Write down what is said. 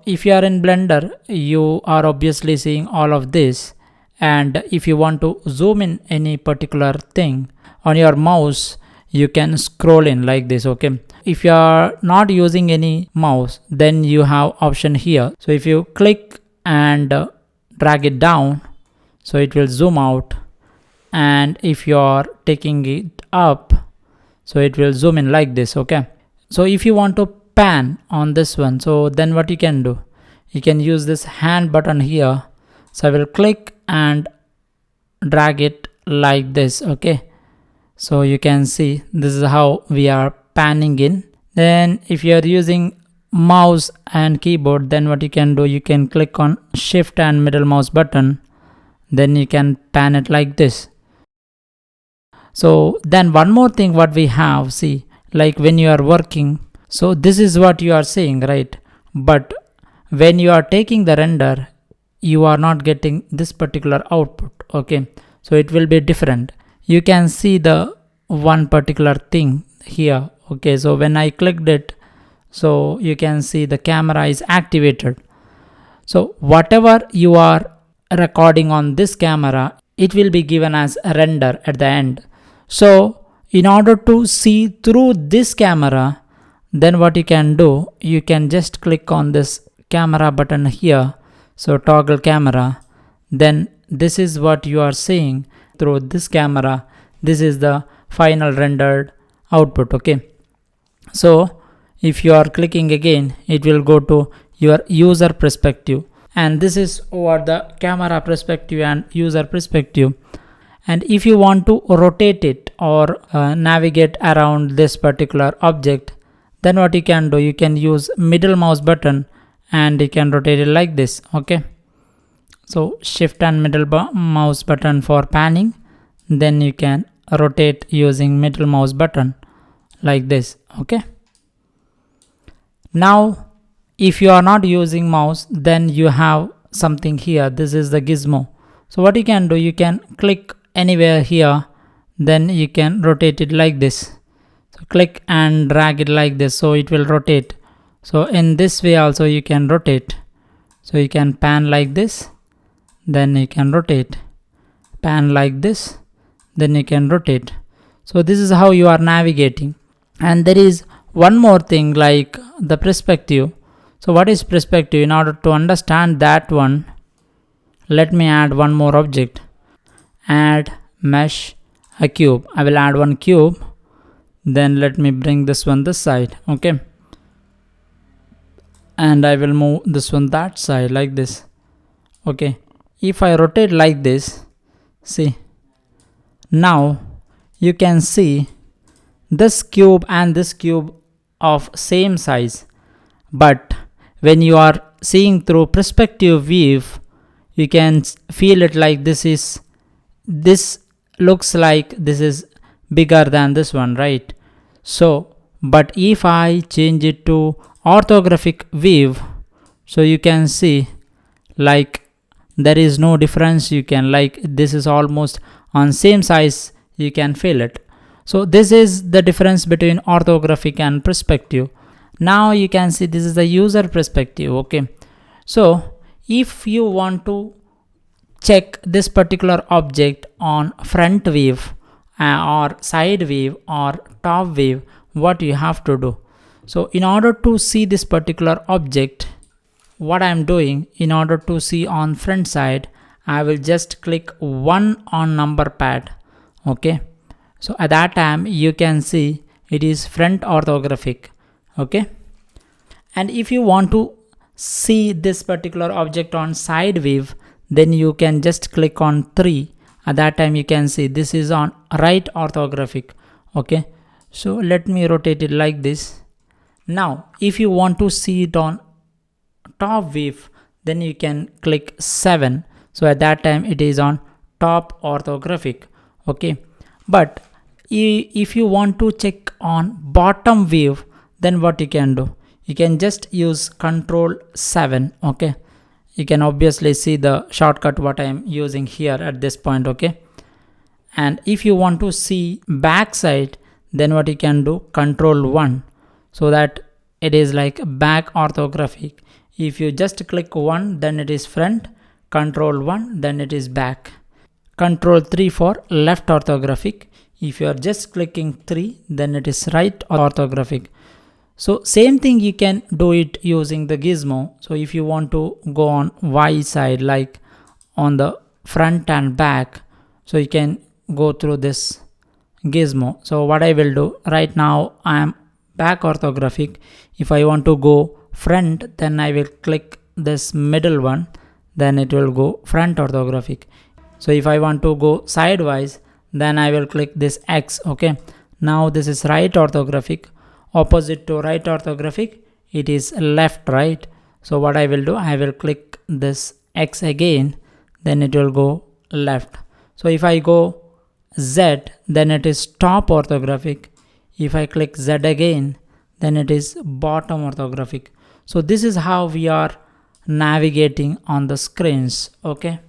if you are in Blender, you are obviously seeing all of this, and if you want to zoom in any particular thing on your mouse, you can scroll in like this. Okay, if you are not using any mouse, then you have option here. So if you click and drag it down, so it will zoom out, and if you are taking it up, so it will zoom in like this. Okay, so if you want to pan on this one, so then what you can do, you can use this hand button here. So I will click and drag it like this. Okay, so you can see this is how we are panning in. Then if you are using mouse and keyboard, then what you can do, you can click on shift and middle mouse button, then you can pan it like this. So then one more thing what we have, see, like when you are working, so this is what you are seeing, right? But when you are taking the render, you are not getting this particular output. Okay, so it will be different. You can see the one particular thing here. Okay, so when I clicked it, so you can see the camera is activated. So whatever you are recording on this camera, it will be given as a render at the end. So in order to see through this camera, then what you can do, you can just click on this camera button here. So toggle camera, then this is what you are seeing through this camera. This is the final rendered output. Okay, so if you are clicking again, it will go to your user perspective, and this is over the camera perspective and user perspective. And if you want to rotate it or navigate around this particular object, then what you can do, you can use middle mouse button and you can rotate it like this. Okay, so shift and middle mouse button for panning, then you can rotate using middle mouse button like this. Okay, now if you are not using mouse, then you have something here. This is the gizmo. So what you can do, you can click anywhere here, then you can rotate it like this. So click and drag it like this, so it will rotate. So in this way also you can rotate. So you can pan like this, then you can rotate, pan like this, then you can rotate. So this is how you are navigating. And there is one more thing, like the perspective. So what is perspective? In order to understand that one, let me add one more object. Add mesh a cube. I will add one cube, then let me bring this one this side. Okay, and I will move this one that side like this. Okay, if I rotate like this, see, now you can see this cube and this cube of same size, but when you are seeing through perspective view, you can feel it like this looks like this is bigger than this one, right? So but if I change it to orthographic view, so you can see like there is no difference. You can, like, this is almost on same size, you can feel it. So this is the difference between orthographic and perspective. Now you can see this is the user perspective. Okay, so if you want to check this particular object on front view or side view or top view, what you have to do, so in order to see this particular object, what I am doing, in order to see on front side, I will just click 1 on number pad. Okay, so at that time you can see it is front orthographic. Okay, and if you want to see this particular object on side view, then you can just click on 3. At that time you can see this is on right orthographic. Okay, so let me rotate it like this. Now if you want to see it on top view, then you can click 7. So at that time it is on top orthographic. Okay, but if you want to check on bottom view, then what you can do, you can just use Control 7. Okay, you can obviously see the shortcut what I am using here at this point. Okay, and if you want to see back side, then what you can do, Control 1, so that it is like back orthographic. If you just click 1, then it is front, control 1, then it is back. Control 3 for left orthographic. If you are just clicking 3, then it is right orthographic. So same thing you can do it using the gizmo. So if you want to go on Y side, like on the front and back, so you can go through this gizmo. So what I will do right now, I am back orthographic. If I want to go front, then I will click this middle one, then it will go front orthographic. So if I want to go sidewise, then I will click this X. Okay, now this is right orthographic. Opposite to right orthographic, it is left, right? So what I will do, I will click this X again, then it will go left. So if I go Z, then it is top orthographic. If I click Z again, then it is bottom orthographic. So this is how we are navigating on the screens. Okay.